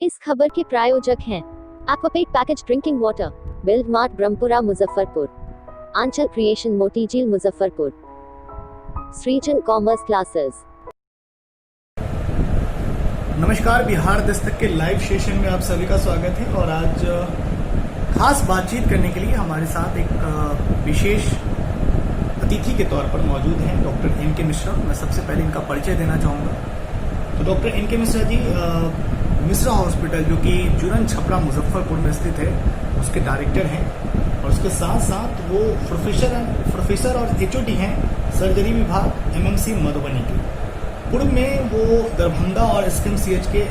इस खबर के प्रायोजक हैं Aquapet package drinking water, Build Mart Brahmpura Muzaffarpur, Aanchal creation Motijheel Muzaffarpur, Srijan commerce classes. नमस्कार, बिहार दस्तक के लाइव सेशन में आप सभी का स्वागत है। और आज खास बातचीत करने के लिए हमारे साथ एक विशेष अतिथि के तौर पर मौजूद हैं डॉक्टर एन के मिश्रा। मैं सबसे पहले इनका परिचय देना चाहूँगा। तो डॉक्टर एन के मिश्रा जी मिश्रा हॉस्पिटल, जो कि जुरन छपरा मुजफ्फरपुर में स्थित है, उसके डायरेक्टर हैं और उसके साथ साथ वो प्रोफेसर और एचओडी हैं सर्जरी विभाग एमएमसी मधुबनी के। पूर्व में वो दरभंगा और एसकेएमसीएच के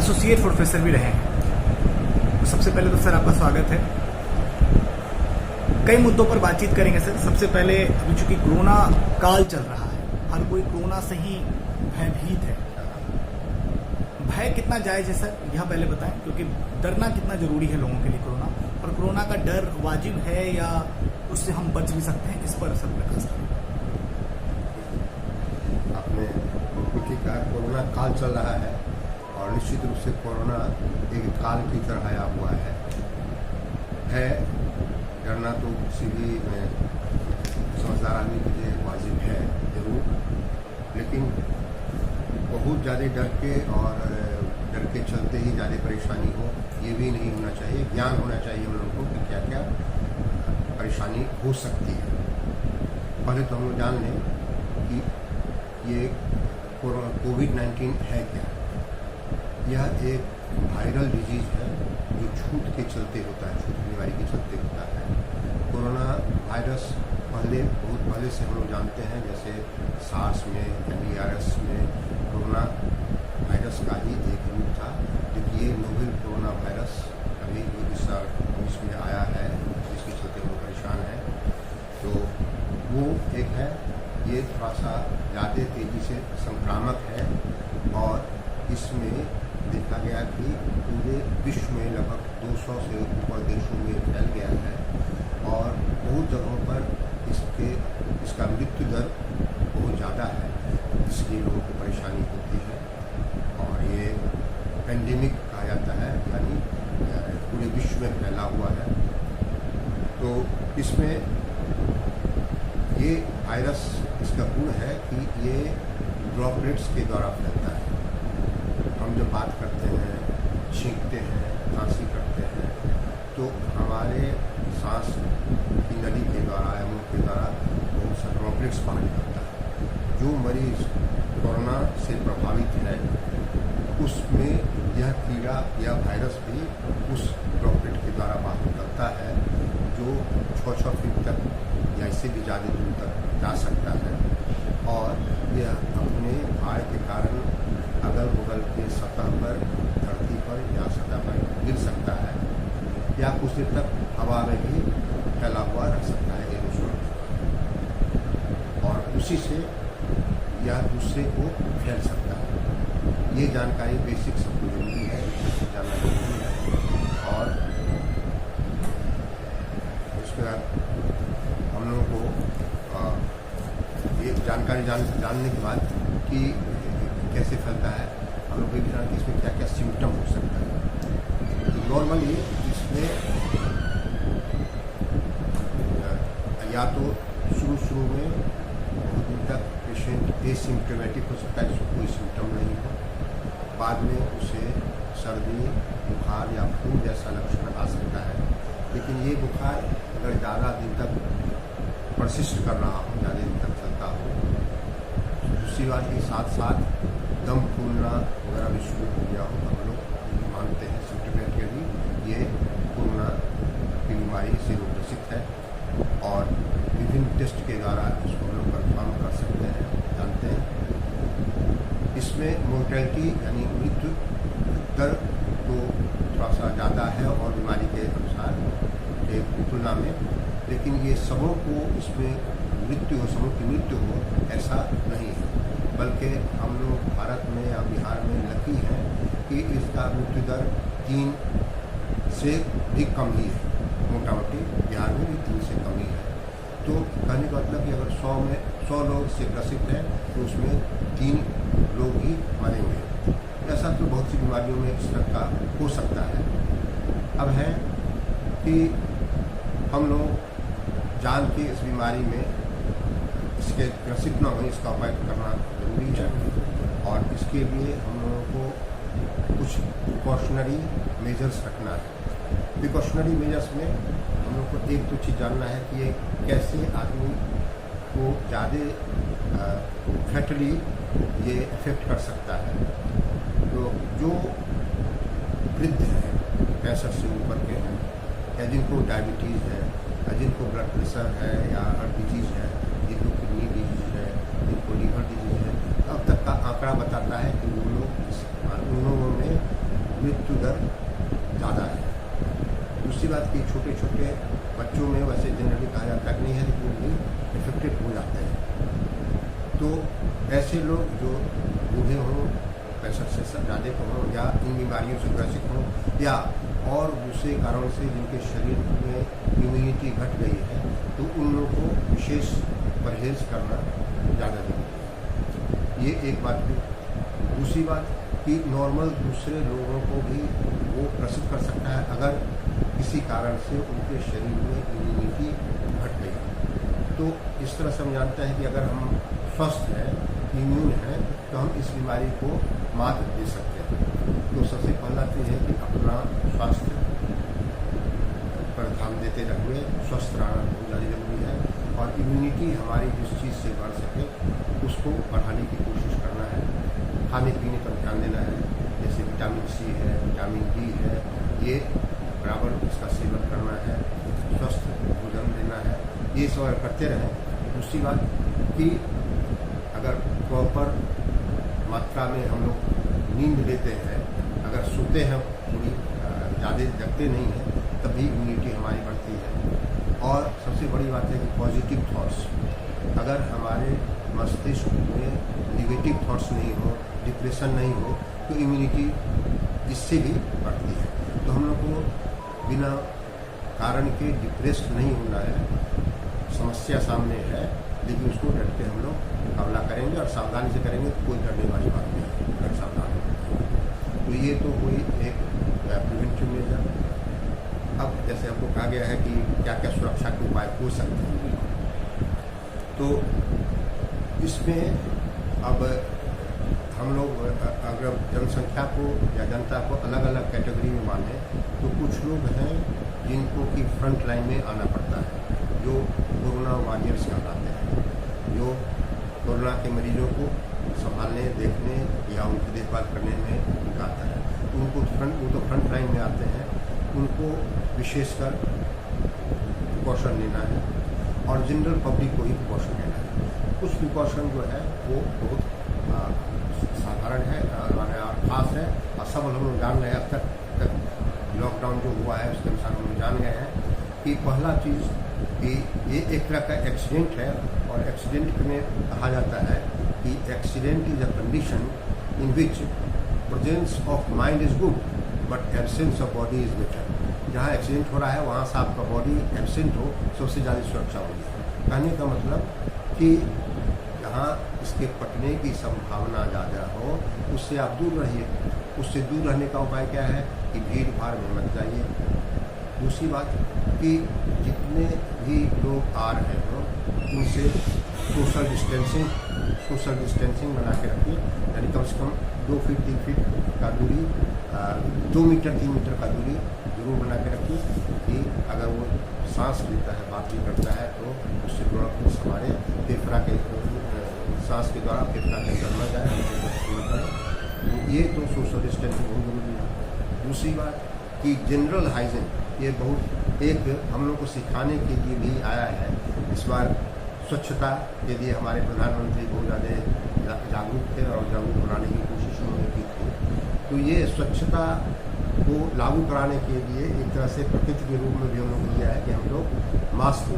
एसोसिएट प्रोफेसर भी रहे हैं। तो सबसे पहले तो सर आपका स्वागत है। कई मुद्दों पर बातचीत करेंगे सर। सबसे पहले अभी चूंकि कोरोना काल चल रहा है, हर कोई कोरोना से ही भयभीत है। भय कितना जायज है सर, यह पहले बताएं, क्योंकि डरना कितना जरूरी है लोगों के लिए कोरोना, और कोरोना का डर वाजिब है या उससे हम बच भी सकते हैं, इस पर असर प्रकाश करें। आपने क्योंकि कोरोना काल चल रहा है और निश्चित रूप से कोरोना एक काल की तरह आया हुआ है। डरना तो किसी भी समझदार आदमी के लिए वाजिब है जरूर, लेकिन बहुत ज़्यादा डर के और डर के चलते ही ज़्यादा परेशानी हो, ये भी नहीं होना चाहिए। ज्ञान होना चाहिए हम लोगों को कि क्या क्या परेशानी हो सकती है। पहले तो हम लोग जान लें कि ये कोविड-19 है क्या। यह एक वायरल डिजीज है जो छूत के चलते होता है, छूत बीमारी के चलते होता है। कोरोना वायरस बहुत पहले से हम लोग जानते हैं, जैसे सार्स में, एमईआरएस में कोरोना वायरस का ही एक रूप था। लेकिन ये नोवेल कोरोना वायरस अभी जो इस में आया है, जिसके चलते हम लोग परेशान हैं, तो वो एक है। ये थोड़ा सा ज़्यादा तेज़ी से संक्रामक है और इसमें देखा गया कि पूरे विश्व में लगभग 200 से ऊपर देशों में फैल गया है और बहुत जगहों पर इसका मृत्यु दर बहुत ज़्यादा है, इसलिए लोगों को परेशानी होती है। और ये पेंडेमिक कहा जाता है, यानी पूरे विश्व में फैला हुआ है। तो इसमें ये वायरस, इसका गुण है कि ये ड्रॉपलेट्स के द्वारा फैलता है। हम जब बात करते हैं, छींकते हैं, खांसी करते हैं, तो हमारे सांस की नली के द्वारा या मुंह के द्वारा बहुत सा ड्रॉपलेट्स बाहर निकलता है। जो मरीज कोरोना से प्रभावित है, उसमें यह कीड़ा या वायरस भी उस ड्रॉपलेट के द्वारा बाहर निकलता है, जो 6 फीट तक या इससे भी ज़्यादा दूर तक जा सकता है। और यह अपने भार के कारण अगल बगल के सतह पर, धरती पर या सतह पर गिर सकता है या कुछ देर तक हवा में भी फैला हुआ रह सकता है एरोसोल, और उसी से या दूसरे को फैल सकता है। ये जानकारी बेसिक सबको जरूरी है, जानना जरूरी है। और उसके बाद हम लोगों को ये जानकारी जानने के बाद कि कैसे फैलता है, हम लोग भी जान कि इसमें क्या क्या सिम्टम हो सकता है। तो नॉर्मली इसमें या तो शुरू में बहुत दिन तक पेशेंट एसिम्टोमेटिक हो सकता है, जिसको कोई सिम्टम नहीं हो। बाद में उसे सर्दी, बुखार या फ्लू जैसा लक्षण आ सकता है। लेकिन ये बुखार अगर ज़्यादा दिन तक परसिस्ट कर रहा हो, ज़्यादा दिन तक चलता हो, दूसरी बात के साथ साथ दम फूलना वगैरह भी शुरू हो गया हो, हम लोग मानते हैं सिम्टोमेटिकली ये कोरोना की बीमारी से ग्रसित है। और विभिन्न टेस्ट के द्वारा इसको हम लोग कंफर्म कर सकते हैं, जानते हैं। इसमें मोर्टेलिटी यानी मृत्यु दर तो थोड़ा सा ज़्यादा है और बीमारी के अनुसार की तुलना में, लेकिन ये सबों को इसमें सबों की मृत्यु हो ऐसा नहीं है। बल्कि हम लोग भारत में या बिहार में लकी हैं कि इसका मृत्यु दर 3 से भी कम ही है। मोटा मोटी बिहार में भी 3 से कम ही है। तो कहने का मतलब कि अगर 100 लोग से ग्रसित हैं तो उसमें 3 लोग ही मरेंगे। ऐसा तो बहुत सी बीमारियों में इस तरह का हो सकता है। अब है कि हम लोग जान के इस बीमारी में इसके ग्रसित न हो, इसका उपाय करना जरूरी है। और इसके लिए हम लोगों को कुछ प्रिकॉशनरी मेजर्स रखना है। प्रिकॉशनरी मेजर्स में हम लोग को एक तो चीज़ जानना है कि ये कैसे आदमी को ज़्यादा फैटली ये इफेक्ट कर सकता है। तो जो वृद्ध हैं, 65 से ऊपर के हैं, या जिनको डायबिटीज़ है, या जिनको ब्लड प्रेशर है, या हार्ट डिजीज़ है, जिनको किडनी डिजीज़ है, जिनको लीवर डिजीज़ है, अब तक का आंकड़ा बताता है कि उन लोगों में मृत्यु दर ज़्यादा है। दूसरी बात कि छोटे छोटे बच्चों में वैसे जनरली कहा जाता है नहीं है, लेकिन भी इफेक्टेड हो जाते हैं। तो ऐसे लोग जो बूढ़े हों, 65 से ज़्यादा को हों, या इन बीमारियों से ग्रसित हों, या और दूसरे कारण से जिनके शरीर में इम्यूनिटी घट गई है, तो उन लोगों को विशेष परहेज करना ज़्यादा जरूरी है। ये एक बात हुई। दूसरी बात कि नॉर्मल दूसरे लोगों को भी वो ग्रसित कर सकता है अगर किसी कारण से उनके शरीर में इम्यूनिटी घट गई। तो इस तरह से हम जानते हैं कि अगर हम स्वस्थ हैं, इम्यून हैं, तो हम इस बीमारी को मात दे सकते हैं। तो सबसे पहला चीज़ है कि अपना स्वास्थ्य पर ध्यान देते हुए स्वस्थ रहना बहुत ज़्यादा जरूरी है। और इम्यूनिटी हमारी जिस चीज़ से बढ़ सके उसको बढ़ाने की कोशिश करना है। खाने पीने पर ध्यान देना है, जैसे विटामिन सी है, विटामिन डी है, ये बराबर इसका सेवन करना है, स्वस्थ भोजन देना है, ये सब अगर करते रहें। दूसरी बात कि अगर प्रॉपर मात्रा में हम लोग नींद लेते हैं, अगर सोते हैं पूरी, ज़्यादा जगते नहीं हैं, तभी इम्यूनिटी हमारी बढ़ती है। और सबसे बड़ी बात है कि पॉजिटिव थॉट्स, अगर हमारे मस्तिष्क में नेगेटिव थॉट्स नहीं हो, डिप्रेशन नहीं हो, तो इम्यूनिटी इससे भी बढ़ती है। तो हम लोग को बिना कारण के डिप्रेस्ड नहीं होना है। समस्या सामने है, लेकिन उसको डट के हम लोग मुकाबला करेंगे और सावधानी से करेंगे। कोई डरने वाली बात नहीं है, अगर सावधान हो। तो ये तो हुई एक प्रिवेंटिव मेजर। अब जैसे हमको कहा गया है कि क्या क्या सुरक्षा के उपाय हो सकते हैं, तो इसमें अब हम लोग अगर जनसंख्या को या जनता को अलग अलग कैटेगरी में माने, तो कुछ लोग हैं जिनको कि फ्रंट लाइन में आना पड़ता है, जो कोरोना वॉरियर्स कहलाते हैं, जो कोरोना के मरीजों को संभालने, देखने या उनकी देखभाल करने में उनका आता है। तो वो तो फ्रंट लाइन में आते हैं, उनको विशेषकर प्रिकॉशन लेना है और जनरल पब्लिक को ही प्रिकॉशन लेना है। कुछ प्रिकॉशन जो है वो बहुत साधारण है और ख़ास है, और सब हम लोग जान रहे हैं। अब तक लॉकडाउन जो हुआ है उसके अनुसार हम लोग जान गए हैं कि पहला चीज़ कि ये एक तरह का एक्सीडेंट है, और एक्सीडेंट में कहा जाता है कि accident is a condition in which presence of mind is good but absence of body is better. जहाँ एक्सीडेंट हो रहा है वहाँ से आपका बॉडी एब्सेंट हो, सबसे ज़्यादा सुरक्षा होगी। कहने का मतलब कि जहाँ इसके पटने की संभावना ज़्यादा हो, उससे आप दूर रहिए। उससे दूर रहने का उपाय क्या है कि भीड़ भाड़ में मत जाइए। दूसरी बात कि जितने भी लोग आ रहे हो उनसे सोशल डिस्टेंसिंग बना के रखिए, यानी कम से कम 2 फीट 3 फीट का दूरी, 2 मीटर 3 मीटर का दूरी जरूर बना के रखिए कि अगर वो सांस लेता है, बात भी करता है, तो उससे कुछ हमारे फेफड़ा के सांस के द्वारा फेफड़ा के अंदर न जाए। ये तो सोशल डिस्टेंसिंग बहुत जरूरी है। दूसरी बात कि जनरल हाइजीन, ये बहुत एक हम लोग को सिखाने के लिए भी आया है। इस बार स्वच्छता के लिए हमारे प्रधानमंत्री बहुत ज़्यादा जागरूक थे और जागरूक बनाने की कोशिश उन्होंने की थी। तो ये स्वच्छता को लागू कराने के लिए एक तरह से प्रकृति के रूप में भी हम लोग लिया है कि हम लोग मास्क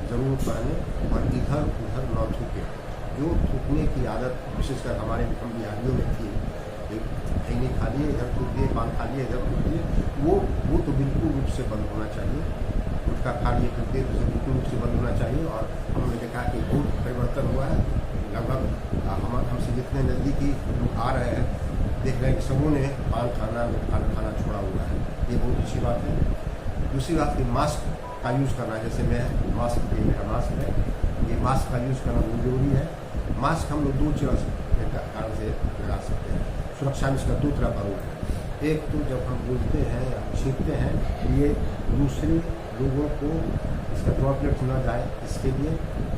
जरूर पहने और इधर उधर न थूकें। जो थूकने की आदत विशेषकर हमारे हम बिहारियों में थी, खैनी खा लिए इधर थूक दिए, पान खा लिए इधर थूक दिए, वो तो बिल्कुल रूप से बंद होना चाहिए। गुटखा खा लिए थूक दिए, तो बिल्कुल रूप से बंद होना चाहिए। और हमने देखा कि बहुत परिवर्तन हुआ है। लगभग हमसे जितने नज़दीकी लोग आ रहे हैं देख रहे हैं कि सबों ने पान खाना छोड़ा हुआ है, ये बहुत अच्छी बात है। दूसरी बात कि मास्क का यूज़ करना, जैसे मैं मेरा मास्क है, ये मास्क का यूज़ करना बहुत जरूरी है। मास्क हम लोग दो कारण से लगा सकते हैं। सुरक्षा में इसका दो तरह का रूप है। एक तो जब हम बोलते हैं या छींकते हैं, ये दूसरे लोगों को इसका ड्रॉपलेट न जाए, इसके लिए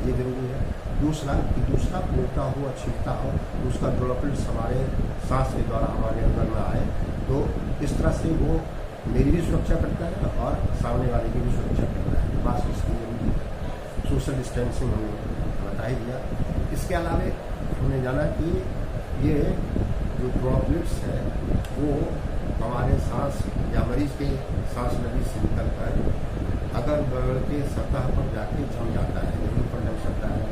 ये जरूरी है। दूसरा कि दूसरा बोलता हो और छींकता हो तो उसका ड्रॉपलेट्स हमारे सांस के द्वारा हमारे अंदर न आए, तो इस तरह से वो मेरी भी सुरक्षा करता है और सामने वाले की भी सुरक्षा करता है। मास्क इसकी जरूरी है। सोशल डिस्टेंसिंग हमने बता ही दिया। इसके अलावा हमने जाना कि ये जो ड्रॉपलेट्स है वो हमारे सांस या मरीज के सांस नली से निकल कर अगर बगल के सतह पर जाके जम जाता है, जमीन पर जम सकता है,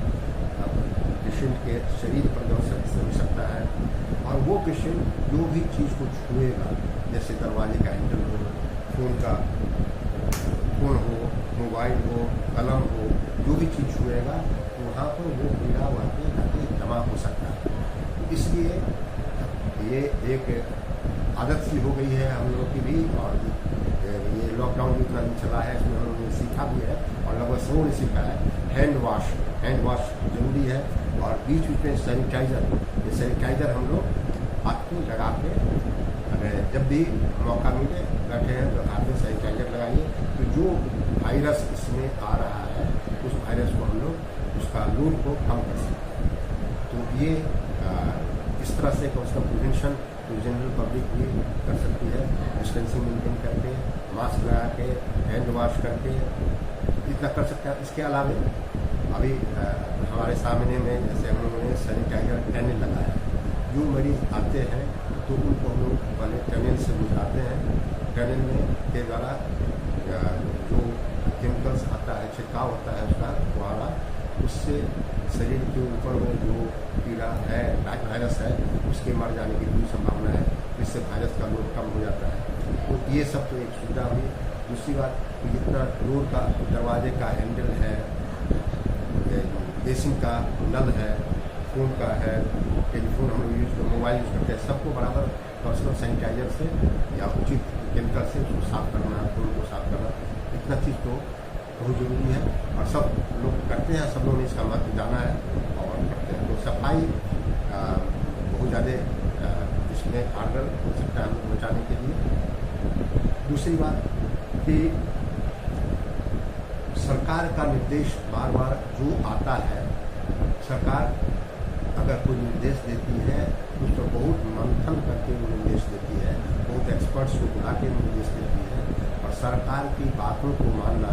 पेशेंट के शरीर पर जम सकता है, और वो पेशेंट जो भी चीज़ को छुएगा, जैसे दरवाजे का हैंडल हो, फोन हो, मोबाइल हो, कलम हो, जो भी चीज़ छुएगा तो वहाँ पर वो कीड़ा वाकई जाके जमा हो सकता है। इसलिए ये एक आदत सी हो गई है हम लोगों की भी, और ये लॉकडाउन जितना दिन चला है इसमें हम लोगों ने सीखा भी है और लगभग सबों ने सीखा है। हैंड वॉश जरूरी है, और बीच में सैनिटाइज़र, ये सैनिटाइज़र हम लोग हाथ को लगा के, अगर जब भी मौका मिले बैठे हैं तो हाथ में सैनिटाइज़र लगाइए, तो जो वायरस इसमें आ रहा है उस वायरस को हम लोग उसका लोड को कम कर सकते हैं। तो ये इस तरह से उसका प्रिवेंशन तो जनरल पब्लिक भी कर सकती है, डिस्टेंसिंग मेंटेन करके, मास्क लगा के, हैंड वॉश करके, इतना कर सकते हैं। इसके अलावा अभी हमारे सामने में जैसे हम लोगों ने सैनिटाइजर टनल लगाया, जो मरीज आते हैं तो उनको हम लोग पहले टनल से गुजराते हैं। टनल में के द्वारा जो केमिकल्स आता है, छिड़काव होता है उसका फुहारा, उससे शरीर के ऊपर में जो कीड़ा है, वायरस है, उसके मर जाने की पूरी संभावना है, जिससे वायरस का लोड कम हो जाता है। तो ये सब तो एक सुविधा हुई। दूसरी बात, जितना डोर का दरवाजे का हैंडल है, बेसिन का नल है, फ़ोन का है, टेलीफोन हम लोग मोबाइल यूज़ करते हैं, सबको बराबर पर्सनल सैनिटाइजर से या उचित केमिकल से उसको साफ करना, फ़ोन को साफ करना, इतना चीज़ तो बहुत ज़रूरी है और सब लोग करते हैं। सब लोगों ने इसका महत्व जाना है और करते हैं। तो सफाई बहुत ज़्यादा इसमें कारगर हो सकता है बचाने के लिए। दूसरी बात कि सरकार का निर्देश बार बार जो आता है, सरकार अगर कोई निर्देश देती है तो उसको बहुत मंथन करके वो निर्देश देती है, बहुत एक्सपर्ट्स को बुला के निर्देश देती है, और सरकार की बातों को मानना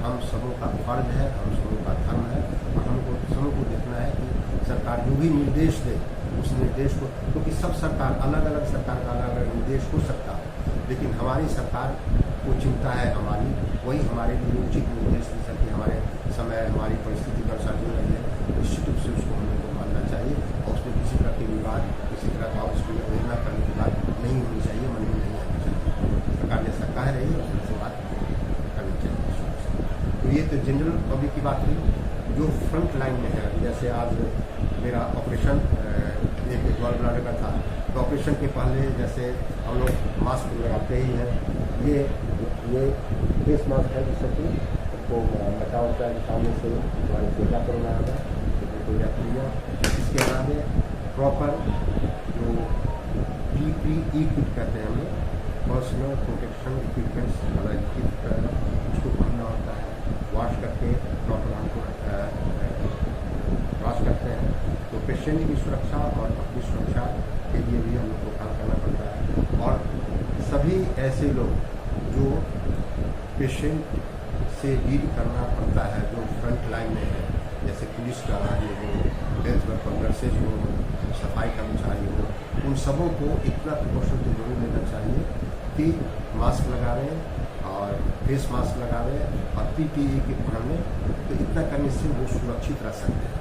हम सबों का फर्ज है, हम सबों का धर्म है, और हमको सबों को देखना है कि सरकार जो भी निर्देश दे उस निर्देश को, क्योंकि सब सरकार अलग अलग सरकार का अलग अलग निर्देश हो सकता है, लेकिन हमारी सरकार को चिंता है हमारी, वही हमारे लिए उचित निर्देश दे सकती है। हमारे समय, हमारी परिस्थिति के अनुसार जो रही है, निश्चित रूप से उसको हम लोग को मानना चाहिए, और उसमें किसी तरह के विवाद, किसी तरह का उसको योजना करने की बात नहीं होनी चाहिए, मन में नहीं आनी चाहिए। सरकार जैसा कह रही है उससे बात करनी चाहिए। तो ये तो जनरल पब्लिक की बात हुई। जो फ्रंट लाइन में है, जैसे आज मेरा ऑपरेशन एक गॉल ब्लैडर का था, तो ऑपरेशन के पहले जैसे हम लोग मास्क लगाते ही हैं, ये फेस मास्क है जिससे कि उसको बचाव होता है सामने से हमारे कोटा कोरोना आता है, तो इसके अलावा प्रॉपर जो PPE किट कहते हैं हम लोग, पर्सनल प्रोटेक्शन इक्विपमेंट्स वाला किट, उसको पहनना होता है, वॉश करके प्रॉपर हमको वॉश करते हैं। तो पेशेंट की सुरक्षा और अपनी सुरक्षा के लिए भी हम लोग को काम करना पड़ता है। और सभी ऐसे लोग जो पेशेंट से डील करना पड़ता है, जो फ्रंट लाइन में है, जैसे पुलिस का ये हो, हेल्थ वर्कर, नर्सेज हो, सफाई कर्मचारी हो, उन सबों को इतना प्रिकॉशन तो जरूर लेना चाहिए कि मास्क लगा रहे हैं और फेस मास्क लगा रहे हैं और PPE के पहनने, तो इतना करने से वो सुरक्षित रह सकते हैं।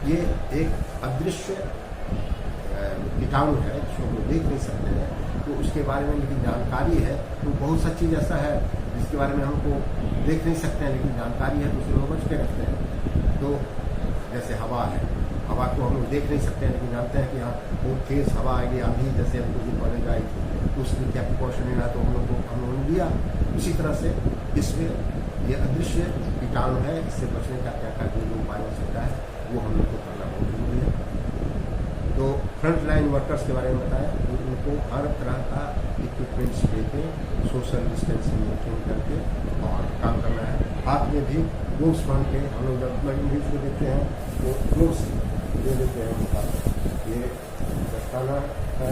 ये एक अदृश्य कीटाणु है जिसको हम लोग देख नहीं सकते हैं, तो उसके बारे में लेकिन जानकारी है, तो बहुत सा चीज़ ऐसा है जिसके बारे में हमको देख नहीं सकते हैं, लेकिन जानकारी है तो उसे लोग बच के रखते हैं। तो जैसे हवा है, हवा को हम लोग देख नहीं सकते हैं, लेकिन जानते हैं कि यहाँ बहुत तेज़ हवा आएगी, आंधी जैसे हम कुछ दिन पहले आई थी, तो उसमें क्या प्रिकॉशन लेना तो हम लोगों ने लिया। इसी तरह से इसमें ये अदृश्य कीटाणु है, इससे बचने का क्या क्या जो उपाय हो सकता है वो हम लोग को करना बहुत जरूरी है। तो फ्रंट लाइन वर्कर्स के बारे में बताया, तो उनको हर तरह का इक्विपमेंट्स लेके सोशल डिस्टेंसिंग मेंटेन करके और काम करना है। हाथ में भी ग्लोव्स पहन के, हम लोग जब मरीज को देखते हैं तो ग्लोव्स ले लेते हैं उनका, ये दस्ताना है,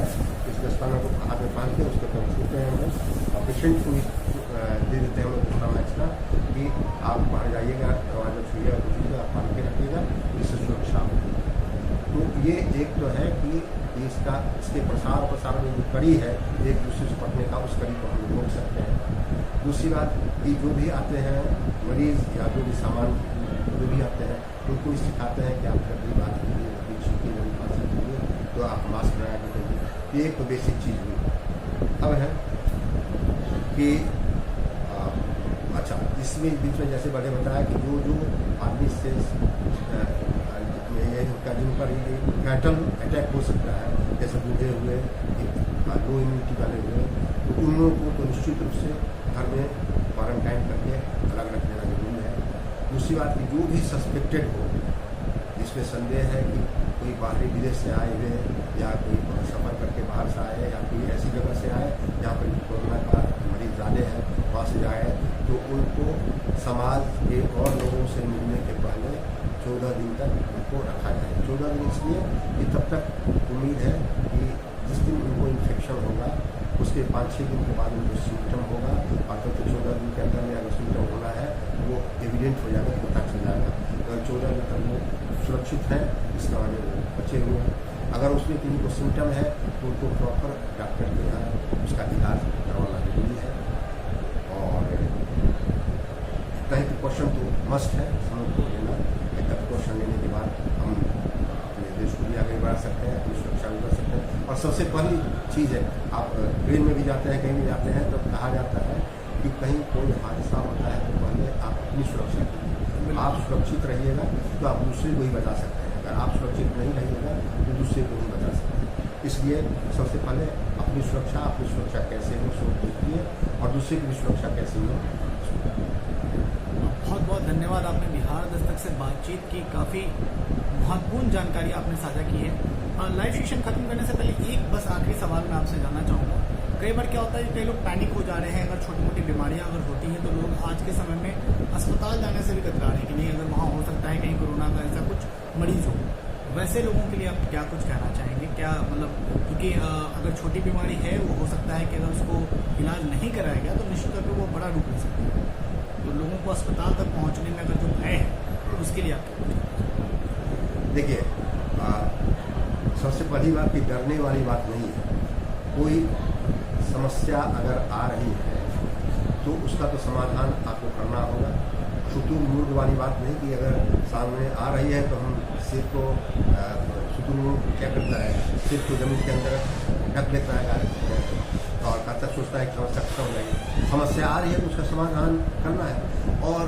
इस दस्ताना को हाथ में पहन के उसको कम छूते हैं हम लोग, और पेशेंट को दे देते हैं हम लोग दस्ताना एक्स्ट्रा कि आप बाहर जाइएगा, दरवाजा छुइएगा, कुछ आप पहन के रखिएगा, इससे सुरक्षा हो। तो ये एक तो है कि इसके प्रसार में जो कड़ी है एक दूसरे से पढ़ने का, उस कड़ी को हम लोग रोक सकते हैं। दूसरी बात कि जो भी आते हैं मरीज़ या जो भी सामान जो भी आते हैं उनको सिखाते हैं कि आप जब भी बात कीजिए, जब भी छींकिए, जब भी खांसी कीजिए तो आप मास्क लगा के करिए। ये एक तो बेसिक चीज़ हुई। अब है कि अच्छा, इसमें बीच में जैसे मैंने बताया कि जो आदमी से जिन पर फैटल अटैक हो सकता है, जैसे बूढ़े हुए, लो इम्यूनिटी वाले हुए, तो उन लोगों को तो निश्चित रूप से घर में क्वारंटाइन करके अलग रख देना जरूरी है। दूसरी बात कि जो भी सस्पेक्टेड हो, जिसमें संदेह है कि कोई बाहरी विदेश से आए हुए या कोई सफ़र करके बाहर से आए या कोई ऐसी जगह से आए जहाँ पर कोरोना का मरीज ज़्यादा है, वहाँ से आए, तो उनको समाज के और लोगों से मिलने के पहले 14 दिन तक उनको रखा जाए। 14 दिन इसलिए कि तब तक उम्मीद है कि जिस दिन उनको इन्फेक्शन होगा उसके 5-6 दिन के बाद उनको सिम्टम होगा, और तब तक 14 दिन के अंदर में अगर सिम्टम होना है वो एविडेंट हो जाएगा, पता चल जाएगा। अगर 14 दिन तक वो सुरक्षित है, इसका मतलब वो बचे हुए हैं। अगर उसमें किसी को सिम्टम है तो उनको प्रॉपर डॉक्टर के यहाँ उसका इलाज करवाना जरूरी है। और इतना ही प्रिकॉशन तो मस्ट है हम लोग को लेना। प्रिकॉशन लेने के बाद हम अपने देश को भी आगे बढ़ा सकते हैं, अपनी सुरक्षा भी कर सकते हैं। और सबसे पहली चीज़ है, आप ट्रेन में भी जाते हैं, कहीं भी जाते हैं, तो कहा जाता है कि कहीं कोई हादसा होता है तो पहले आप अपनी सुरक्षा कीजिए। आप सुरक्षित रहिएगा तो आप दूसरे को ही बचा सकते हैं, अगर आप सुरक्षित नहीं रहिएगा तो दूसरे को नहीं बचा सकते। इसलिए सबसे पहले अपनी सुरक्षा कैसे हो उसको देखिए, और दूसरे की भी सुरक्षा कैसे हो। बहुत बहुत धन्यवाद, आपने बिहार दस्तक से बातचीत की, काफ़ी महत्वपूर्ण जानकारी आपने साझा की है। लाइव सेशन खत्म करने से पहले एक बस आखिरी सवाल मैं आपसे जानना चाहूँगा। कई बार क्या होता है, कई लोग पैनिक हो जा रहे हैं, अगर छोटी मोटी बीमारियां अगर होती हैं तो लोग आज के समय में अस्पताल जाने से भी कतरा रहे हैं कि नहीं, अगर वहाँ हो सकता है कहीं कोरोना का ऐसा कुछ मरीज हो। वैसे लोगों के लिए आप क्या कुछ कहना चाहेंगे? क्या मतलब, क्योंकि अगर छोटी बीमारी है वो हो सकता है कि अगर उसको इलाज नहीं कराया गया तो निश्चित तौर पर वो बड़ा रूप ले सकती है, तो लोगों को अस्पताल तक पहुँचने में अगर जो भय है तो उसके लिए आप क्या? देखिए, सबसे पहली बात कि डरने वाली बात नहीं है। कोई समस्या अगर आ रही है तो उसका तो समाधान आपको करना होगा। शुतुरमुर्ग वाली बात नहीं कि अगर सामने आ रही है तो हम सिर को शुतुरमुर्ग क्या करता है, सिर को जमीन के अंदर ढक देता है और कहता सोचता है कि समस्या खत्म हो जाएगी। समस्या आ रही है तो उसका समाधान करना है, और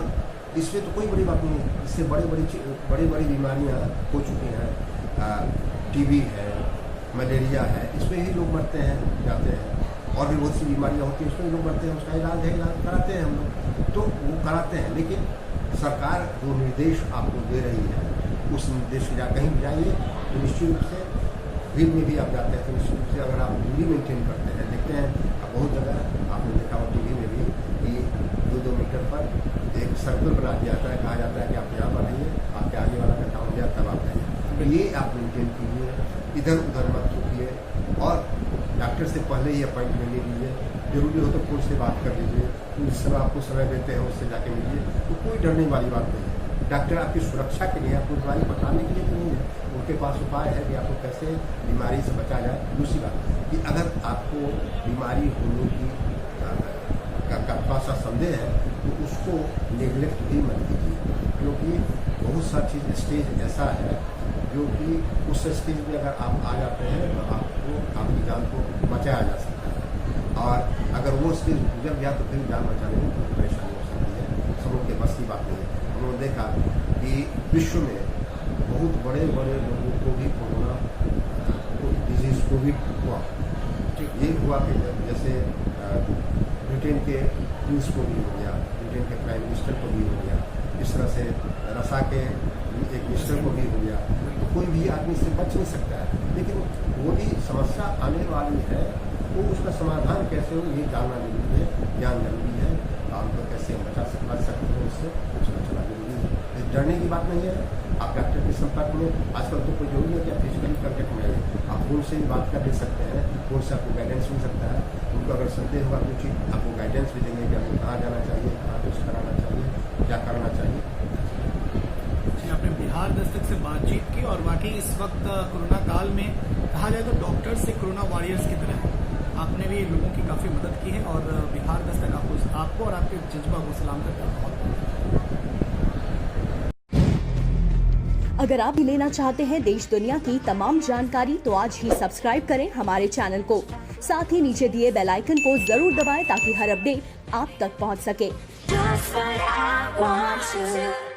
इसमें तो कोई बड़ी बात नहीं है। इससे बड़ी बड़ी बीमारियाँ हो चुकी हैं, टीबी है, मलेरिया है, इसमें ही लोग मरते हैं, जाते हैं, और भी बहुत सी बीमारियाँ होती हैं उसमें लोग मरते हैं। उसका इलाज है, इलाज कराते हैं हम लोग, तो वो कराते हैं। लेकिन सरकार जो निर्देश आपको दे रही है उस निर्देश से कहीं भी जाइए तो निश्चित रूप से भीड़ में भी आप जाते हैं तो निश्चित रूप से अगर आप दूरी मेंटेन करते हैं, देखते हैं बहुत जगह आपने देखा हो टीवी में भी कि 2-2 मीटर पर एक सर्कल बना दिया जाता है, कहा जाता है कि आप यहाँ पर रहिए, आपके आगे वाला का काम हो जाए तब आप आइए। ये आप मेंटेन कीजिए, इधर उधर मत थूकिए, और डॉक्टर से पहले ही अपॉइंटमेंट ले लीजिए। जरूरी हो तो फोन से बात कर लीजिए, जिस समय आपको समय देते हैं उससे जाके मिलिए, तो कोई डरने वाली बात नहीं है। डॉक्टर आपकी सुरक्षा के लिए, आपको बीमारी बताने के लिए तो नहीं है, उनके पास उपाय है कि आपको कैसे बीमारी से बचा जाए। दूसरी बात कि अगर आपको बीमारी होने की का सा संदेह है तो उसको नेग्लेक्ट भी मत कीजिए, क्योंकि बहुत सा चीज़ स्टेज ऐसा है जो कि उस स्टेज में अगर आप आ जाते हैं तो आपको आपकी जान को बचाया जा सकता है, और अगर वो स्टेज गुजर गया तो फिर जान बचाने में बहुत परेशानी हो सकती है। सब लोग के बस की बात नहीं है। हम लोगों ने देखा कि विश्व में बहुत बड़े बड़े लोगों को भी कोरोना डिजीज कोविड हुआ। ये हुआ कि जैसे ब्रिटेन के प्रिंस को भी हो गया, ब्रिटेन के प्राइम मिनिस्टर को भी हो गया, इस तरह से रसा के एक मिनिस्टर को भी हो गया। तो कोई भी आदमी से बच नहीं सकता है, लेकिन वो भी समस्या आने वाली है, वो उसका समाधान कैसे हो ये जानना जरूरी है, ज्ञान जरूरी है। काम को कैसे हम बच सकते हैं, उससे उसका चला जरूरी है। डरने की बात नहीं है। आप डॉक्टर के संपर्क में आजकल तो कोई जरूरी है कि आप फिजिकली कॉन्टेक्ट में आए, आप फोन से भी बात कर ले सकते हैं, फोन से आपको गाइडेंस मिल सकता है। उनको अगर संदेह होगा कुछ आपको गाइडेंस भी देंगे कि आपको कहाँ जाना चाहिए, कहाँ टेस्ट कराना चाहिए, क्या करना चाहिए। आपने बिहार दस्तक से बातचीत की और वाकई इस वक्त कोरोना काल में कहा जाए तो डॉक्टर से कोरोना वॉरियर्स की तरह है। आपने भी लोगों की काफ़ी मदद की है और बिहार दस्तक आपको और आपके जज्बा को सलाम करता है। अगर आप भी लेना चाहते हैं देश दुनिया की तमाम जानकारी तो आज ही सब्सक्राइब करें हमारे चैनल को। साथ ही नीचे दिए बेल आइकन को जरूर दबाएं ताकि हर अपडेट आप तक पहुंच सके। Just what I want to.